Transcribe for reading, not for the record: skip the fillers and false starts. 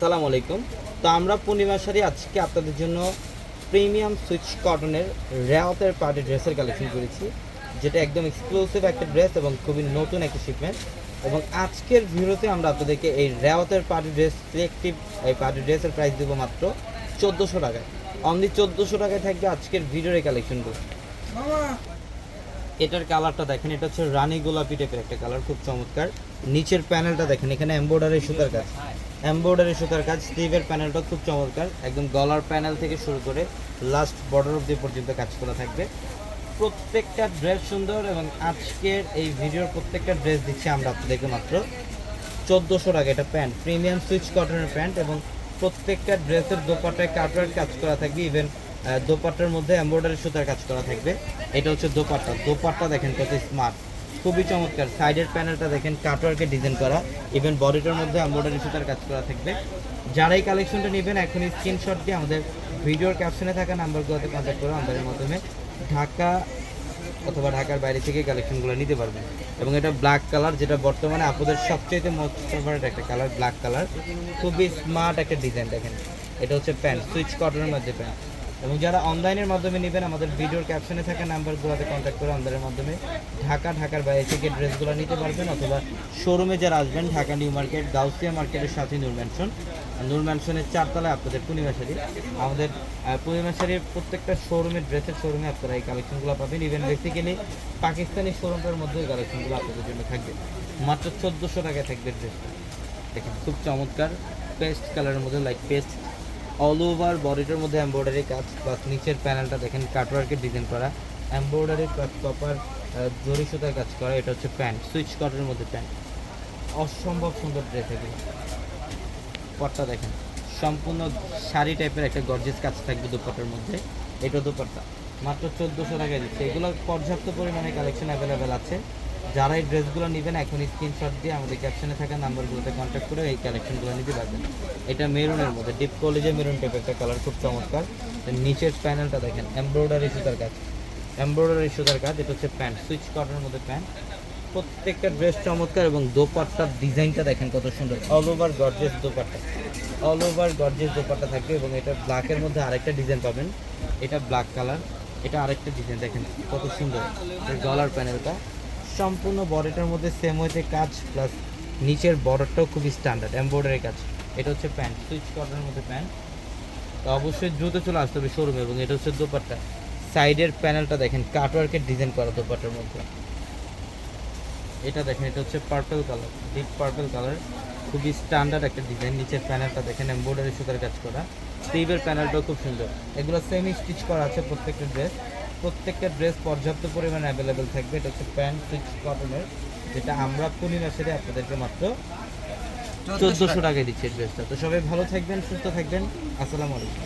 আসসালামু আলাইকুম। তো আমরা পূর্ণিমা শাড়ি আজকে আপনাদের জন্য প্রিমিয়াম সুইচ কটনের রেওয়াতের পার্টি ড্রেসের কালেকশন করেছি, যেটা একদম এক্সক্লুসিভ একটা ড্রেস এবং খুবই নতুন একটা শিপমেন্ট। এবং আজকের ভিডিওতে আমরা আপনাদেরকে এই রেওয়াতের পার্টি ড্রেস সিলেক্টিভ এই পার্টি ড্রেসের প্রাইস দেবো মাত্র 1400 টাকায়। অনলি 1400 টাকায় থাকবে আজকের ভিডিওর এই কালেকশনগুলো। এটার কালারটা দেখেন, এটা হচ্ছে রানী গোলাপি টাইপের একটা কালার, খুব চমৎকার। নিচের প্যানেলটা দেখেন, এখানে এমব্রয়ডারি সুতার কাজ, স্লিভের প্যানেলটা খুব চমৎকার। একদম গলার প্যানেল থেকে শুরু করে লাস্ট বর্ডার অবধি পর্যন্ত কাজ করা থাকবে। প্রত্যেকটা ড্রেস সুন্দর এবং আজকের এই ভিডিওর প্রত্যেকটা ড্রেস দিচ্ছি আমরা আপনাদেরকে মাত্র 1400 টাকা। এটা প্যান্ট, প্রিমিয়াম সুইচ কটনের প্যান্ট এবং প্রত্যেকটা ড্রেসের দোপাট্টায় কাটওয়ার্ক কাজ করা থাকবে। ইভেন দোপাট্টার মধ্যে এমব্রয়ডারি সুতার কাজ করা থাকবে। এটা হচ্ছে দোপাট্টা দেখেন কত স্মার্ট, খুবই চমৎকার। সাইডের প্যানেলটা দেখেন কাটওয়ার্কের ডিজাইন করা, ইভেন বডিটার মধ্যে এমব্রয়ডারি সুতার কাজ করা থাকবে। যারা এই কালেকশনটা নেবেন এখনই স্ক্রিনশট দিয়ে আমাদের ভিডিওর ক্যাপশনে থাকা নাম্বারগুলোতে কন্ট্যাক্ট করে আমাদের মাধ্যমে ঢাকা অথবা ঢাকার বাইরে থেকে কালেকশনগুলো নিতে পারবেন। এবং এটা ব্ল্যাক কালার, যেটা বর্তমানে আপনাদের সবচেয়ে মোস্ট ফেভারিট একটা কালার, ব্ল্যাক কালার। খুবই স্মার্ট একটা ডিজাইন দেখেন। এটা হচ্ছে প্যান্ট, সুইচ কটনের মধ্যে প্যান্ট। এবং যারা অনলাইনের মাধ্যমে নেবেন আমাদের ভিডিওর ক্যাপশনে থাকা নাম্বারগুলোতে কন্ট্যাক্ট করে আমাদের মাধ্যমে ঢাকার বাইরে থেকে ড্রেসগুলো নিতে পারবেন। অথবা শোরুমে যারা আসবেন, ঢাকা নিউ মার্কেট, গাউসিয়া মার্কেটের সাথে নূর ম্যানশনের 4 তলায় আপনাদের পূর্ণিমা শাড়ি। আমাদের পূর্ণিমা শাড়ির প্রত্যেকটা শোরুমে, ড্রেসের শোরুমে আপনারা এই কালেকশনগুলো পাবেন। ইভেন বেসিক্যালি পাকিস্তানি শোরুমের মধ্যে এই কালেকশনগুলো আপনাদের জন্য থাকবে। মাত্র 1400 টাকায় থাকবে ড্রেসটা। দেখেন খুব চমৎকার, পেস্ট কালারের মধ্যে, লাইক পেস্ট। অল ওভার বডিটার মধ্যে এমব্রয়ডারি কাজ, প্লাস নিচের প্যানেলটা দেখেন কাটওয়ার্কের ডিজাইন করা, এমব্রয়ডারি প্লাস প্রপার জরি সুতার কাজ করা। এটা হচ্ছে প্যান্ট, সুইচ কটনের মধ্যে প্যান্ট। অসম্ভব সুন্দর ড্রেস এগুলো। দোপাট্টা দেখেন, সম্পূর্ণ শাড়ি টাইপের একটা গর্জিয়াস কাজ থাকবে দোপাট্টার মধ্যে। এটা দোপাট্টা মাত্র 1400 টাকায় দিচ্ছে। এগুলো পর্যাপ্ত পরিমাণে কালেকশন অ্যাভেলেবেল আছে। যারা এই ড্রেসগুলো নেবেন এখনই স্ক্রিনশট দিয়ে আমাদের ক্যাপশনে থাকা নাম্বারগুলোতে কন্ট্যাক্ট করে এই কালেকশনগুলো নিতে পারবেন। এটা মেরুনের মধ্যে, ডিপ কলেজে মেরুন টাইপের একটা কালার, খুব চমৎকার। নিচের প্যানেলটা দেখেন এমব্রয়ডারি সুতার কাজ। এটা হচ্ছে প্যান্ট, সুইচ কটনের মধ্যে প্যান্ট। প্রত্যেকটা ড্রেস চমৎকার এবং দোপাট্টার ডিজাইনটা দেখেন কত সুন্দর। অল ওভার গর্জিয়াস দোপাট্টা থাকবে। এবং এটা ব্ল্যাকের মধ্যে আরেকটা ডিজাইন পাবেন, এটা ব্ল্যাক কালার। এটা আরেকটা ডিজাইন দেখেন কত সুন্দর। গলার প্যানেলটা সম্পূর্ণ বডিটার মধ্যে সেম ওয়েতে কাজ, প্লাস নিচের বর্ডারটাও খুবই স্ট্যান্ডার্ড এমব্রয়ডারি কাজ। এটা হচ্ছে প্যান্ট, সুইচ কটনের মধ্যে প্যান্ট। তো অবশ্যই দ্রুত চলে আসতে হবে শোরুমে। এবং এটা হচ্ছে দোপাট্টা, সাইডের প্যানেলটা দেখেন কাটওয়ার্কের ডিজাইন করা দোপাট্টার মধ্যে। এটা দেখেন, এটা হচ্ছে purple colour, deep purple colour, খুবই স্ট্যান্ডার্ড একটা ডিজাইন। নিচের প্যানেলটা দেখেন এমব্রয়ডারি সুতার কাজ করা, স্লিভের প্যানেলটাও খুব সুন্দর। এগুলো সেমি স্টিচ করা আছে প্রত্যেকটা ড্রেস পর্যাপ্ত পরিমাণে অ্যাভেলেবেল থাকবে। এটা হচ্ছে প্যান্ট সুইচ কটনের, যেটা আমরা পূর্ণিমা শাড়ি আপনাদেরকে মাত্র 1400 টাকায় দিচ্ছি ড্রেসটা। তো সবাই ভালো থাকবেন, সুস্থ থাকবেন। আসসালামু আলাইকুম।